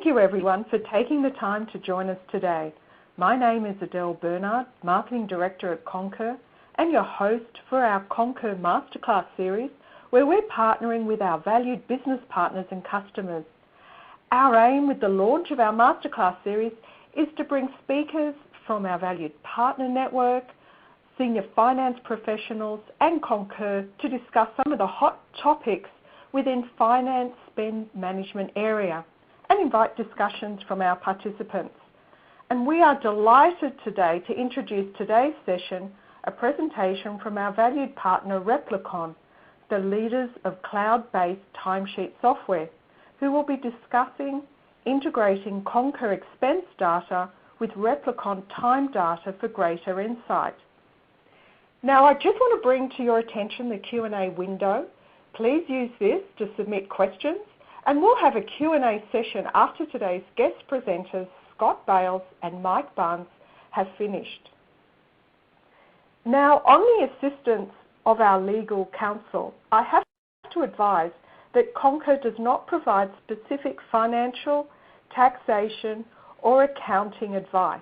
Thank you everyone for taking the time to join us today. My name is Adele Bernard, Marketing Director at Concur, and your host for our Concur Masterclass series, where we're partnering with our valued business partners and customers. Our aim with the launch of our Masterclass series is to bring speakers from our valued partner network, senior finance professionals, and Concur to discuss some of the hot topics within finance spend management area and invite discussions from our participants. And we are delighted today to introduce today's session, a presentation from our valued partner Replicon, the leaders of cloud-based timesheet software, who will be discussing integrating Concur expense data with Replicon time data for greater insight. Now, I just want to bring to your attention the Q&A window. Please use this to submit questions, and we'll have a Q&A session after today's guest presenters, Scott Bales and Mike Barnes, have finished. Now, on the assistance of our legal counsel, I have to advise that Concur does not provide specific financial, taxation, or accounting advice.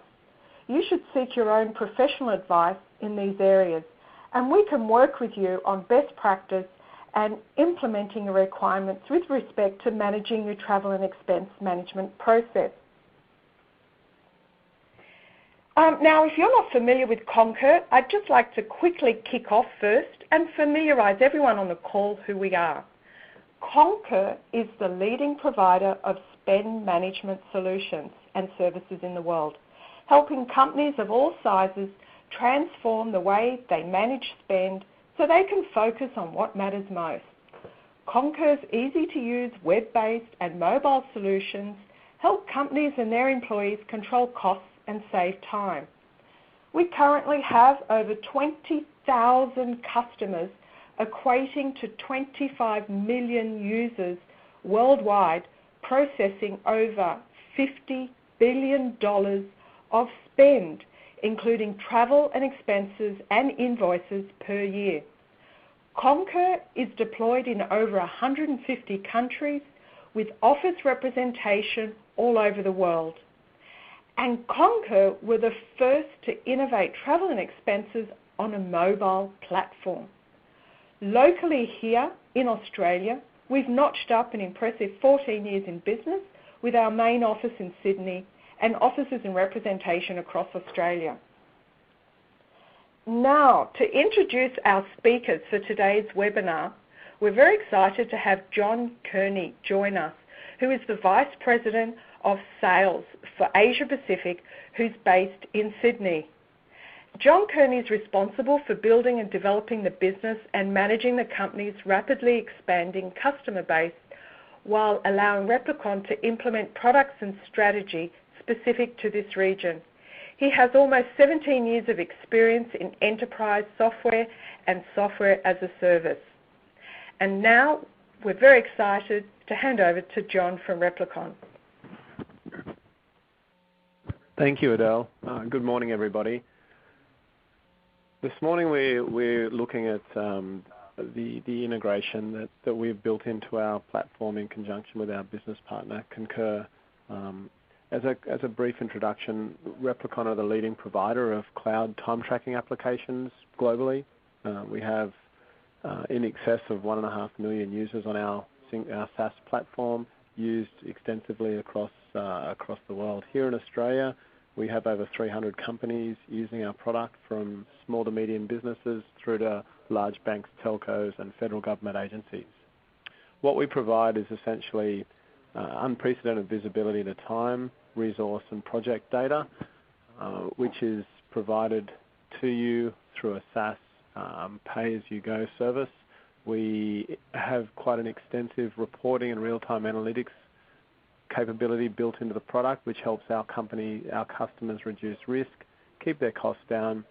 You should seek your own professional advice in these areas, and we can work with you on best practice and implementing the requirements with respect to managing your travel and expense management process. Now, if you're not familiar with Concur, I'd just like to quickly kick off first and familiarise everyone on the call who we are. Concur is the leading provider of spend management solutions and services in the world, helping companies of all sizes transform the way they manage spend so they can focus on what matters most. Concur's easy-to-use web-based and mobile solutions help companies and their employees control costs and save time. We currently have over 20,000 customers, equating to 25 million users worldwide, processing over $50 billion of spend, including travel and expenses and invoices per year. Concur is deployed in over 150 countries with office representation all over the world. And Concur were the first to innovate travel and expenses on a mobile platform. Locally here in Australia, we've notched up an impressive 14 years in business with our main office in Sydney and offices and representation across Australia. Now, to introduce our speakers for today's webinar, we're very excited to have John Kearney join us, who is the Vice President of Sales for Asia Pacific, who's based in Sydney. John Kearney is responsible for building and developing the business and managing the company's rapidly expanding customer base while allowing Replicon to implement products and strategy specific to this region. He has almost 17 years of experience in enterprise software and software as a service. And now we're very excited to hand over to John from Replicon. Thank you, Adele. Good morning, everybody. This morning we're looking at the integration that we've built into our platform in conjunction with our business partner, Concur. As a brief introduction, Replicon are the leading provider of cloud time tracking applications globally. We have in excess of 1.5 million users on our SaaS platform, used extensively across the world. Here in Australia, we have over 300 companies using our product, from small to medium businesses through to large banks, telcos, and federal government agencies. What we provide is essentially unprecedented visibility to time, resource, and project data, which is provided to you through a SaaS pay-as-you-go service. We have quite an extensive reporting and real-time analytics capability built into the product, which helps our customers reduce risk, keep their costs down,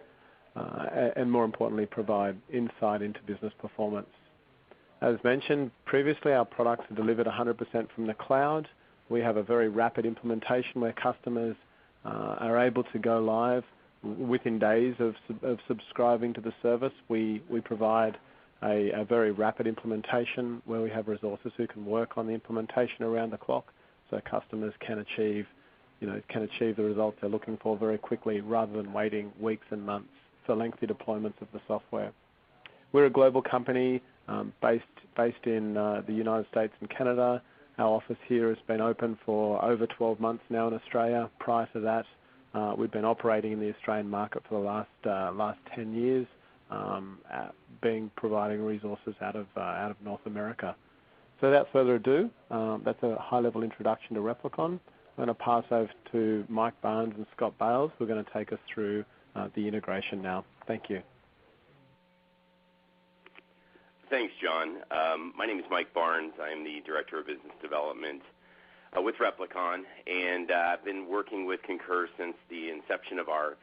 and more importantly, provide insight into business performance. As mentioned previously, our products are delivered 100% from the cloud. We have a very rapid implementation where customers are able to go live within days of subscribing to the service. We provide a very rapid implementation where we have resources who can work on the implementation around the clock. so customers can achieve the results they're looking for very quickly rather than waiting weeks and months for lengthy deployments of the software. We're a global company based in the United States and Canada. Our office here has been open for over 12 months now in Australia. Prior to that, we've been operating in the Australian market for the last 10 years, providing resources out of North America. So without further ado, that's a high-level introduction to Replicon. I'm going to pass over to Mike Barnes and Scott Bales, who are going to take us through the integration now. Thank you. Thanks, John. My name is Mike Barnes. I'm the Director of Business Development with Replicon, and I've been working with Concur since the inception of our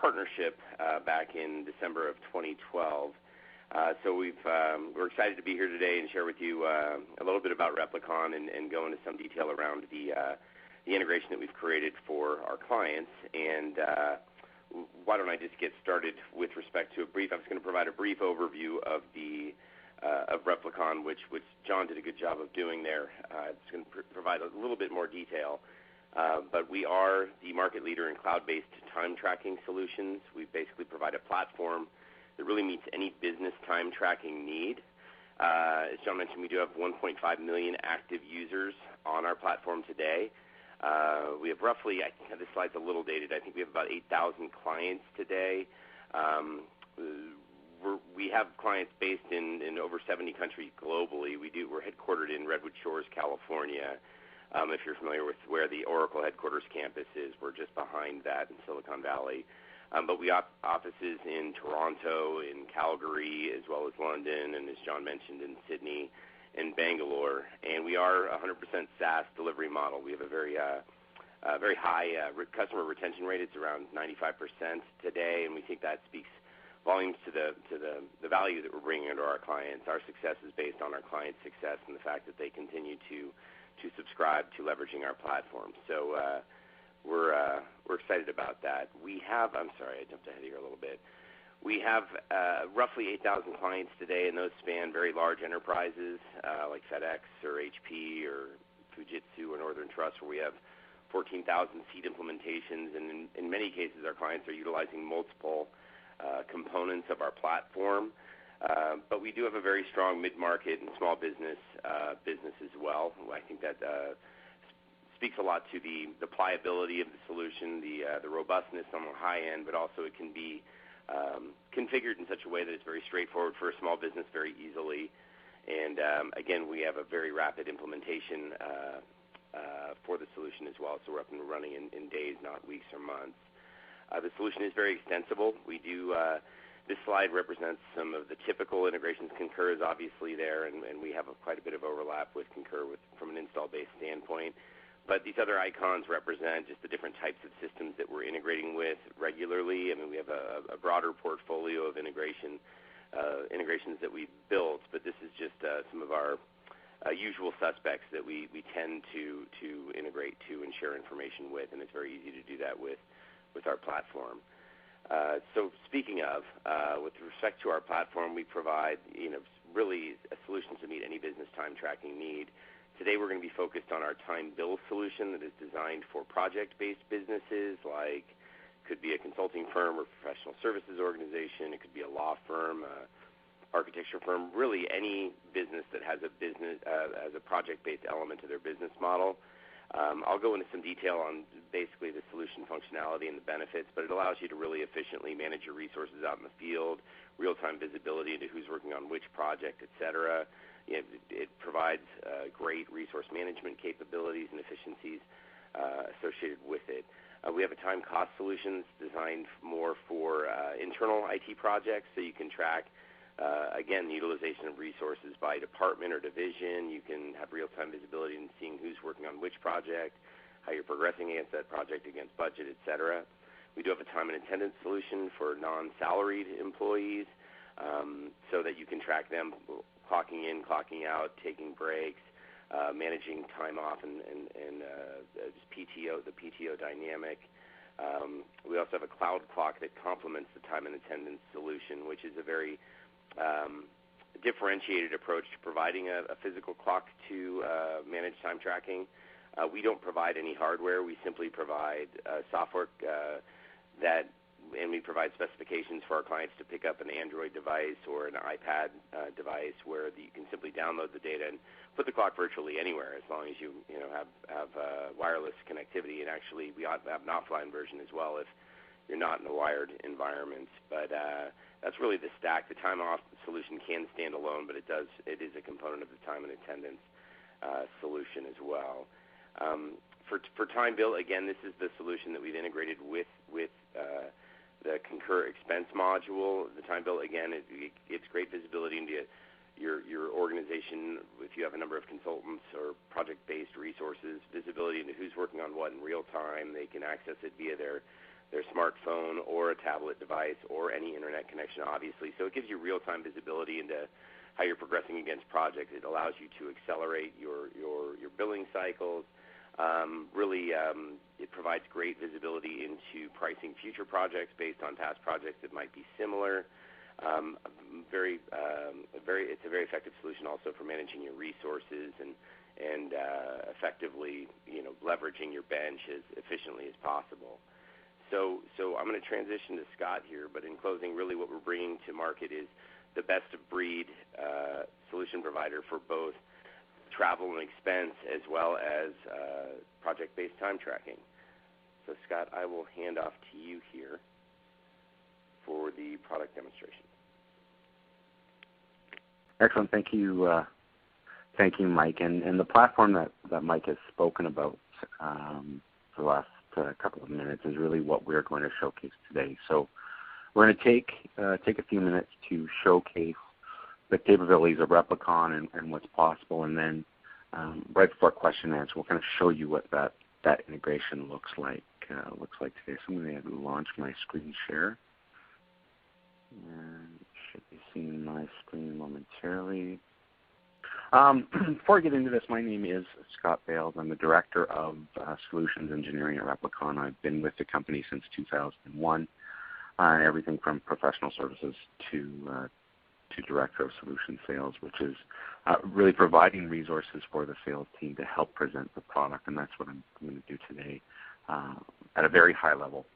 partnership back in December of 2012. So we're excited to be here today and share with you a little bit about Replicon and go into some detail around the integration that we've created for our clients. And why don't I just get started with respect to I was going to provide a brief overview of Replicon, which John did a good job of doing there. It's going to provide a little bit more detail. But we are the market leader in cloud-based time tracking solutions. We basically provide a platform that really meets any business time tracking need. As John mentioned, we do have 1.5 million active users on our platform today. We have roughly, this slide's a little dated, I think we have about 8,000 clients today. We have clients based in over 70 countries globally. We're headquartered in Redwood Shores, California. If you're familiar with where the Oracle headquarters campus is, we're just behind that in Silicon Valley. But we have offices in Toronto, in Calgary, as well as London, and as John mentioned, in Sydney and Bangalore. And we are a 100% SaaS delivery model. We have a very high customer retention rate. It's around 95% today, and we think that speaks volumes to the value that we're bringing into our clients. Our success is based on our clients' success and the fact that they continue to subscribe to leveraging our platform. So we're excited about that. I'm sorry, I jumped ahead here a little bit. We have roughly 8,000 clients today, and those span very large enterprises like FedEx or HP or Fujitsu or Northern Trust, where we have 14,000 seat implementations, and in many cases our clients are utilizing multiple components of our platform. But we do have a very strong mid-market and small business as well. I think that speaks a lot to the pliability of the solution, the robustness on the high end, but also it can be configured in such a way that it's very straightforward for a small business very easily. And again, we have a very rapid implementation for the solution as well, so we're up and running in days, not weeks or months. The solution is very extensible. This slide represents some of the typical integrations. Concur is obviously there, and we have quite a bit of overlap with Concur from an install-based standpoint. But these other icons represent just the different types of systems that we're integrating with regularly. I mean, we have a broader portfolio of integrations that we've built, but this is just some of our usual suspects that we tend to integrate to and share information with, and it's very easy to do that with our platform. So speaking of, with respect to our platform, we provide really solutions to meet any business time tracking need. Today we're going to be focused on our time bill solution that is designed for project-based businesses, like could be a consulting firm or professional services organization. It could be a law firm, architecture firm, really any business that has a project-based element to their business model. I'll go into some detail on basically the solution functionality and the benefits, but it allows you to really efficiently manage your resources out in the field, real-time visibility into who's working on which project, et cetera. It provides great resource management capabilities and efficiencies associated with it. We have a time cost solution that's designed more for internal IT projects, so you can track, again, the utilization of resources by department or division. You can have real-time visibility in seeing who's working on which project, how you're progressing against that project, against budget, et cetera. We do have a time and attendance solution for non-salaried employees, so that you can track them clocking in, clocking out, taking breaks, managing time off, and just PTO, the PTO dynamic. We also have a cloud clock that complements the time and attendance solution, which is a very differentiated approach to providing a physical clock to manage time tracking. We don't provide any hardware. We simply provide software and we provide specifications for our clients to pick up an Android device or an iPad device where you can simply download the data and put the clock virtually anywhere, as long as you have wireless connectivity. And actually, we have an offline version as well if you're not in a wired environment. But that's really the stack. The time off solution can stand alone, but it is a component of the time and attendance solution as well. For time bill, again, this is the solution that we've integrated with the Concur expense module. The time bill, again, it's great visibility into your organization. If you have a number of consultants or project-based resources, visibility into who's working on what in real time. They can access it via their smartphone or a tablet device or any internet connection, obviously. So it gives you real-time visibility into how you're progressing against projects. It allows you to accelerate your billing cycles. It provides great visibility into pricing future projects based on past projects that might be similar. It's a very effective solution also for managing your resources and effectively, leveraging your bench as efficiently as possible. So I'm going to transition to Scott here, but in closing, really what we're bringing to market is the best of breed solution provider for both travel and expense as well as project-based time tracking. So Scott, I will hand off to you here for the product demonstration. Excellent. Thank you, Mike. And the platform that Mike has spoken about for the last couple of minutes is really what we're going to showcase today. So we're going to take a few minutes to showcase the capabilities of Replicon and what's possible, and then right before question and answer, we'll kind of show you what that integration looks like today. So I'm going to launch my screen share. And should be seeing my screen momentarily. Before I get into this, my name is Scott Bales. I'm the Director of Solutions Engineering at Replicon. I've been with the company since 2001, everything from professional services to Director of Solution Sales, which is really providing resources for the sales team to help present the product, and that's what I'm going to do today at a very high level.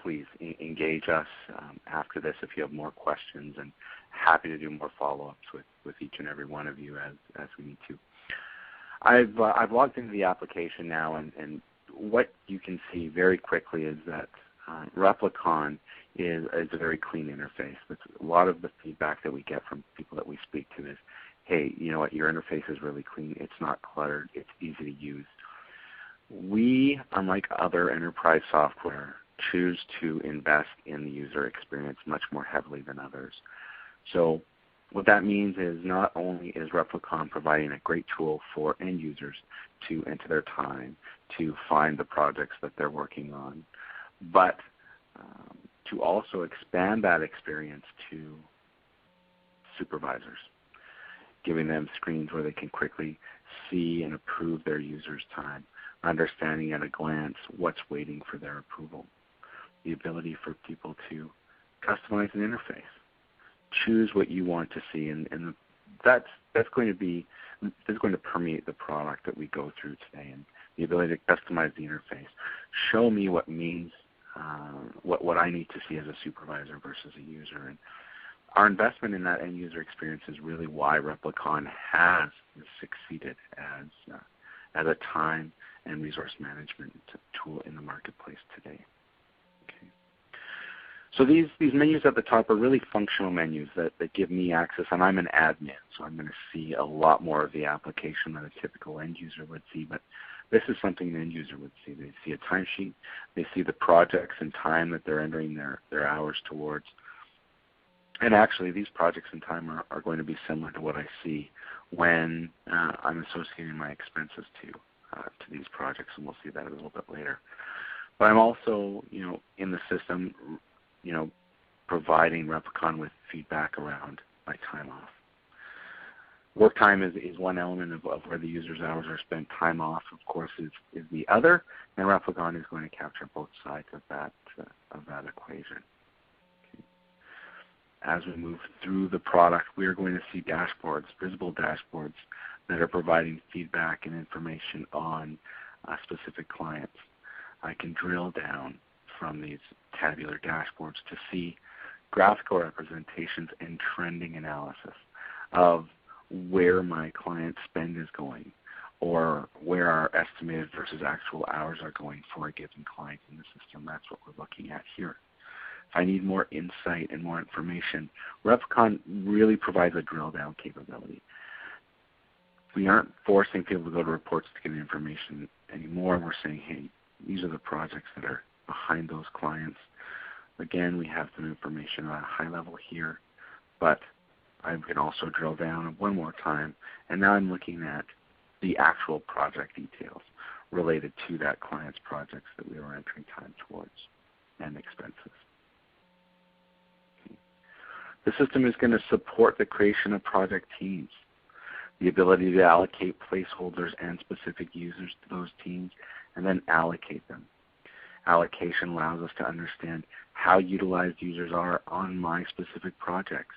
Please engage us after this if you have more questions, and happy to do more follow-ups with each and every one of you as we need to. I've logged into the application now, and what you can see very quickly is that Replicon is a very clean interface. A lot of the feedback that we get from people that we speak to is, hey, you know what, your interface is really clean, it's not cluttered, it's easy to use. We, unlike other enterprise software, choose to invest in the user experience much more heavily than others. So what that means is not only is Replicon providing a great tool for end users to enter their time, to find the projects that they're working on, but to also expand that experience to supervisors, giving them screens where they can quickly see and approve their users' time, understanding at a glance what's waiting for their approval, the ability for people to customize an interface, choose what you want to see, and that's going to permeate the product that we go through today, and the ability to customize the interface. Show me what means what I need to see as a supervisor versus a user. And our investment in that end user experience is really why Replicon has succeeded as a time and resource management tool in the marketplace today. Okay. So these menus at the top are really functional menus that give me access, and I'm an admin, so I'm going to see a lot more of the application than a typical end user would see, but this is something an end user would see. They see a timesheet, they see the projects and time that they're entering their hours towards. And actually, these projects and time are going to be similar to what I see when I'm associating my expenses to these projects, and we'll see that a little bit later. But I'm also, in the system, providing Replicon with feedback around my time off. Work time is one element of where the user's hours are spent. Time off, of course, is the other, and Replicon is going to capture both sides of that equation. Okay. as we move through the product, we are going to see dashboards, visible dashboards, that are providing feedback and information on specific clients. I can drill down from these tabular dashboards to see graphical representations and trending analysis of where my client spend is going, or where our estimated versus actual hours are going for a given client in the system. That's what we're looking at here. If I need more insight and more information, Replicon really provides a drill down capability. We aren't forcing people to go to reports to get information anymore. We're saying, hey, these are the projects that are behind those clients. Again, we have some information at a high level here, but I can also drill down one more time, and now I'm looking at the actual project details related to that client's projects that we were entering time towards and expenses. Okay. The system is going to support the creation of project teams, the ability to allocate placeholders and specific users to those teams, and then allocate them. Allocation allows us to understand how utilized users are on my specific projects,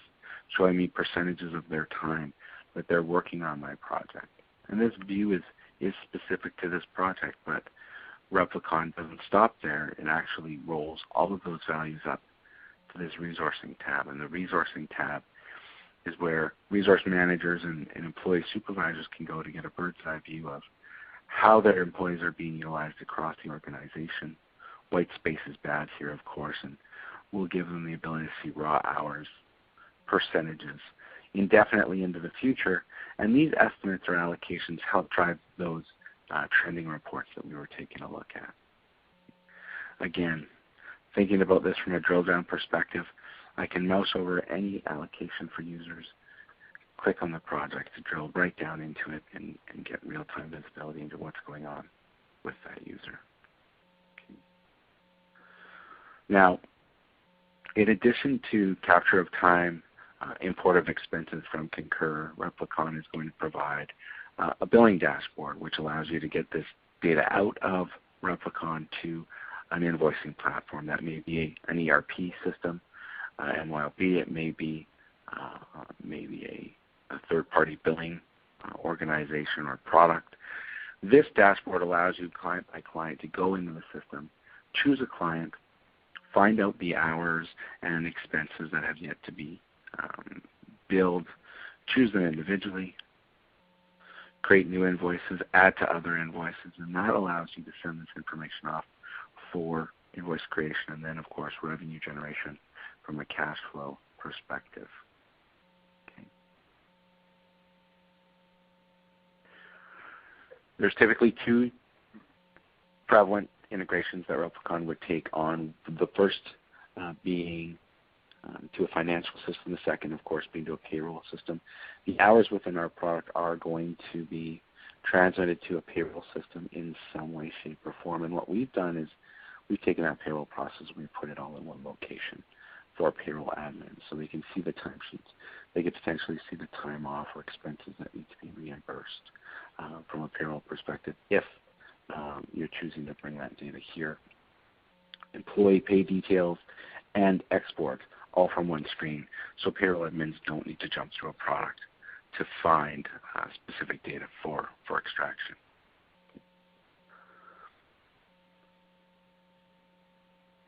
showing me percentages of their time that they're working on my project. And this view is specific to this project, but Replicon doesn't stop there. It actually rolls all of those values up to this resourcing tab. And the resourcing tab is where resource managers and employee supervisors can go to get a bird's eye view of how their employees are being utilized across the organization. White space is bad here, of course, and we'll give them the ability to see raw hours, percentages, indefinitely into the future. And these estimates or allocations help drive those trending reports that we were taking a look at. Again, thinking about this from a drill down perspective, I can mouse over any allocation for users, click on the project to drill right down into it and get real-time visibility into what's going on with that user. Okay. Now, in addition to capture of time, import of expenses from Concur, Replicon is going to provide a billing dashboard, which allows you to get this data out of Replicon to an invoicing platform. That may be an ERP system, MYOB. It may be a third-party billing organization or product. This dashboard allows you, client by client, to go into the system, choose a client, find out the hours and expenses that have yet to be billed, choose them individually, create new invoices, add to other invoices, and that allows you to send this information off for invoice creation and then, of course, revenue generation from a cash flow perspective. Okay. There's typically two prevalent integrations that Replicon would take on, the first being to a financial system, the second, of course, being to a payroll system. The hours within our product are going to be transmitted to a payroll system in some way, shape, or form. And what we've done is we've taken that payroll process and we put it all in one location for payroll admins, so they can see the timesheets. They can potentially see the time off or expenses that need to be reimbursed from a payroll perspective if you're choosing to bring that data here. Employee pay details and export all from one screen, so payroll admins don't need to jump through a product to find specific data for extraction.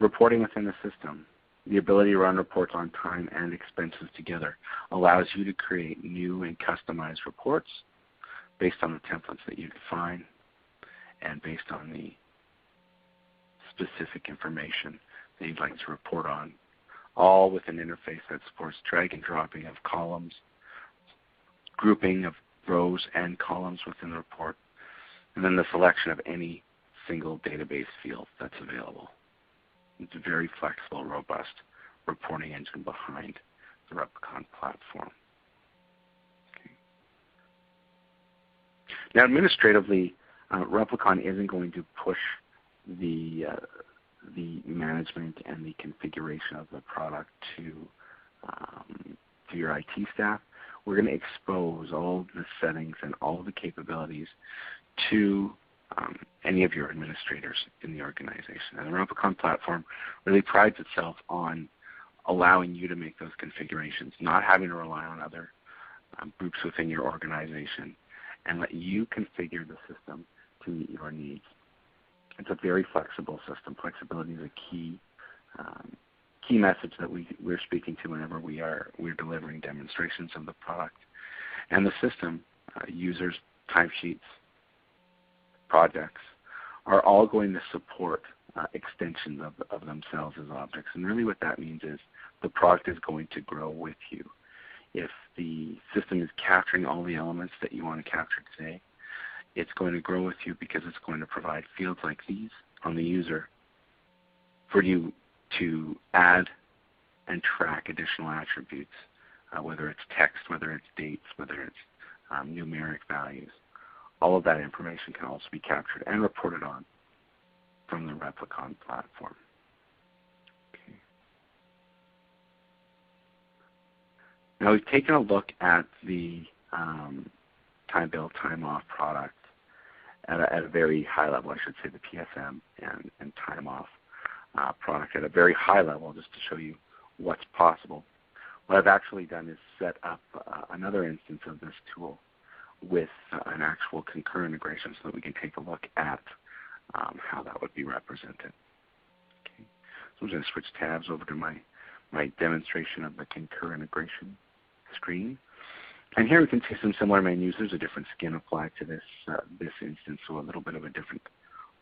Reporting within the system. The ability to run reports on time and expenses together allows you to create new and customized reports based on the templates that you define and based on the specific information that you'd like to report on, all with an interface that supports drag and dropping of columns, grouping of rows and columns within the report, and then the selection of any single database field that's available. It's a very flexible, robust reporting engine behind the Replicon platform. Okay. Now, administratively, Replicon isn't going to push the management and the configuration of the product to your IT staff. We're going to expose all the settings and all the capabilities to any of your administrators in the organization. And the Replicon platform really prides itself on allowing you to make those configurations, not having to rely on other groups within your organization, and let you configure the system to meet your needs. It's a very flexible system. Flexibility is a key message that we're speaking to whenever we're delivering demonstrations of the product. And the system, users, timesheets, projects, are all going to support extensions of themselves as objects. And really what that means is the product is going to grow with you. If the system is capturing all the elements that you want to capture today, it's going to grow with you because it's going to provide fields like these on the user for you to add and track additional attributes, whether it's text, whether it's dates, whether it's numeric values. All of that information can also be captured and reported on from the Replicon platform. Okay. Now we've taken a look at the time bill, time off product at a very high level, I should say the PSM and time off product at a very high level, just to show you what's possible. What I've actually done is set up another instance of this tool with an actual Concur integration so that we can take a look at how that would be represented. Okay. So I'm going to switch tabs over to my demonstration of the Concur integration screen. And here we can see some similar menus. There's a different skin applied to this instance, so a little bit of a different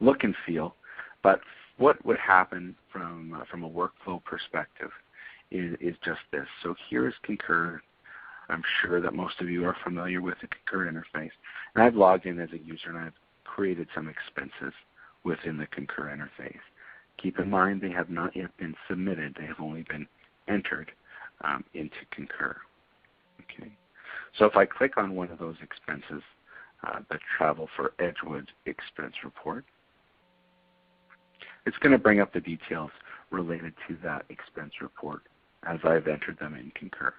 look and feel. But what would happen from a workflow perspective is just this. So here is Concur. I'm sure that most of you are familiar with the Concur interface. And I've logged in as a user and I've created some expenses within the Concur interface. Keep in mind they have not yet been submitted. They have only been entered into Concur. Okay. So if I click on one of those expenses, the Travel for Edgewood expense report, it's going to bring up the details related to that expense report as I've entered them in Concur.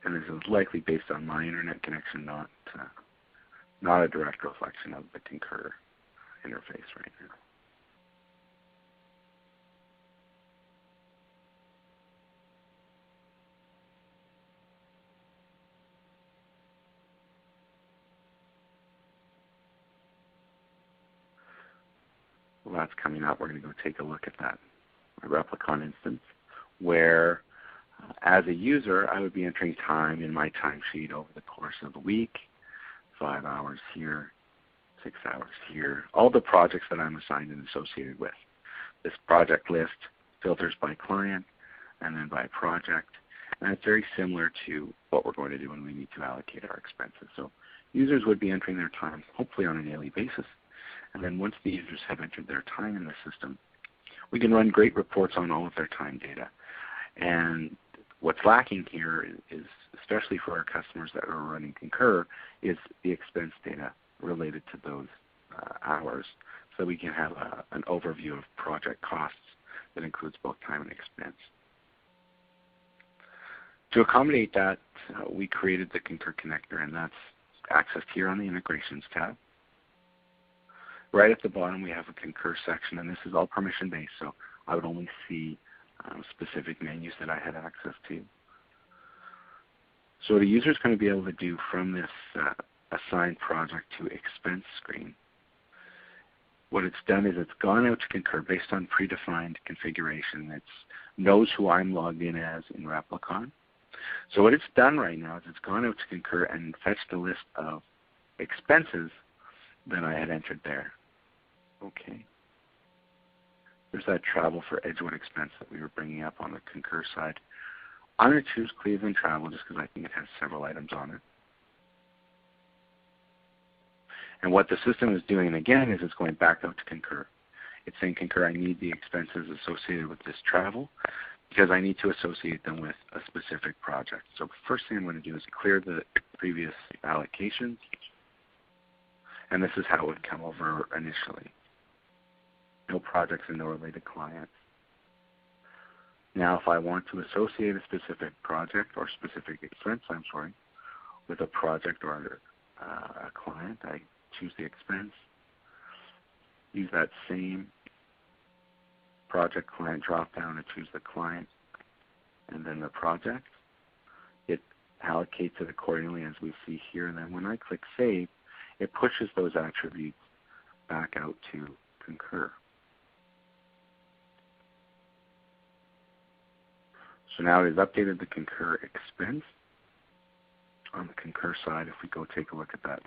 And this is likely based on my internet connection, not a direct reflection of the Concur interface right now. Well, that's coming up. We're going to go take a look at that Replicon instance where as a user, I would be entering time in my timesheet over the course of a week, 5 hours here, 6 hours here, all the projects that I'm assigned and associated with. This project list filters by client and then by project, and it's very similar to what we're going to do when we need to allocate our expenses. So users would be entering their time, hopefully on a daily basis, and then once the users have entered their time in the system, we can run great reports on all of their time data. And what's lacking here is, especially for our customers that are running Concur, is the expense data related to those hours, so we can have an overview of project costs that includes both time and expense. To accommodate that, we created the Concur Connector, and that's accessed here on the Integrations tab. Right at the bottom, we have a Concur section, and this is all permission-based, so I would only see specific menus that I had access to. So what a user is going to be able to do from this Assign Project to Expense screen, what it's done is it's gone out to Concur based on predefined configuration. It knows who I'm logged in as in Replicon. So what it's done right now is it's gone out to Concur and fetched a list of expenses that I had entered there. Okay. There's that Travel for Edgewood expense that we were bringing up on the Concur side. I'm going to choose Cleveland Travel just because I think it has several items on it. And what the system is doing, again, is it's going back out to Concur. It's saying, Concur, I need the expenses associated with this travel because I need to associate them with a specific project. So the first thing I'm going to do is clear the previous allocations. And this is how it would come over initially. No projects and no related clients. Now, if I want to associate a specific project or specific expense, with a project or a client, I choose the expense, use that same project client drop-down to choose the client and then the project. It allocates it accordingly as we see here, and then when I click Save, it pushes those attributes back out to Concur. So now it has updated the Concur expense. On the Concur side, if we go take a look at that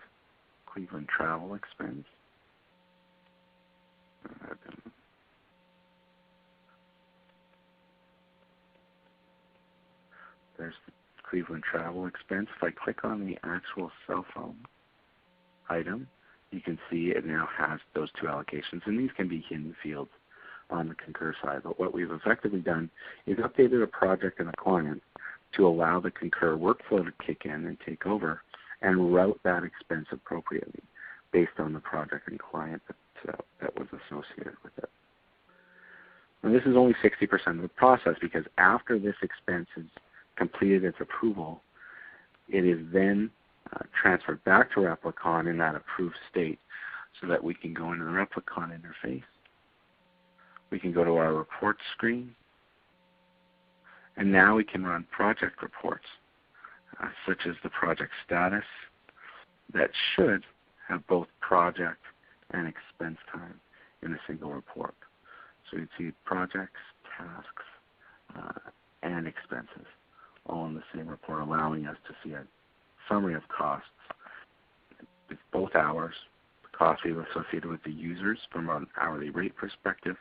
Cleveland travel expense, there's the Cleveland travel expense. If I click on the actual cell phone item, you can see it now has those two allocations, and these can be hidden fields on the Concur side. But what we've effectively done is updated a project and a client to allow the Concur workflow to kick in and take over and route that expense appropriately based on the project and client that was associated with it. And this is only 60% of the process, because after this expense has completed its approval, it is then transferred back to Replicon in that approved state so that we can go into the Replicon interface. We can go to our reports screen, and now we can run project reports, such as the project status, that should have both project and expense time in a single report. So you can see projects, tasks, and expenses all in the same report, allowing us to see a summary of costs with both hours, the costs associated with the users from an hourly rate perspective,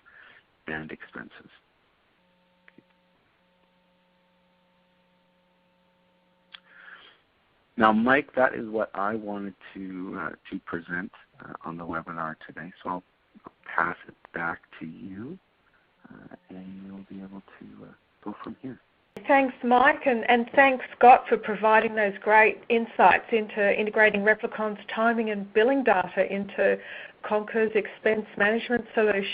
and expenses. Now, Mike, that is what I wanted to present on the webinar today. So I'll pass it back to you, and you'll be able to go from here. Thanks, Mike, and thanks, Scott, for providing those great insights into integrating Replicon's timing and billing data into Concur's expense management solution.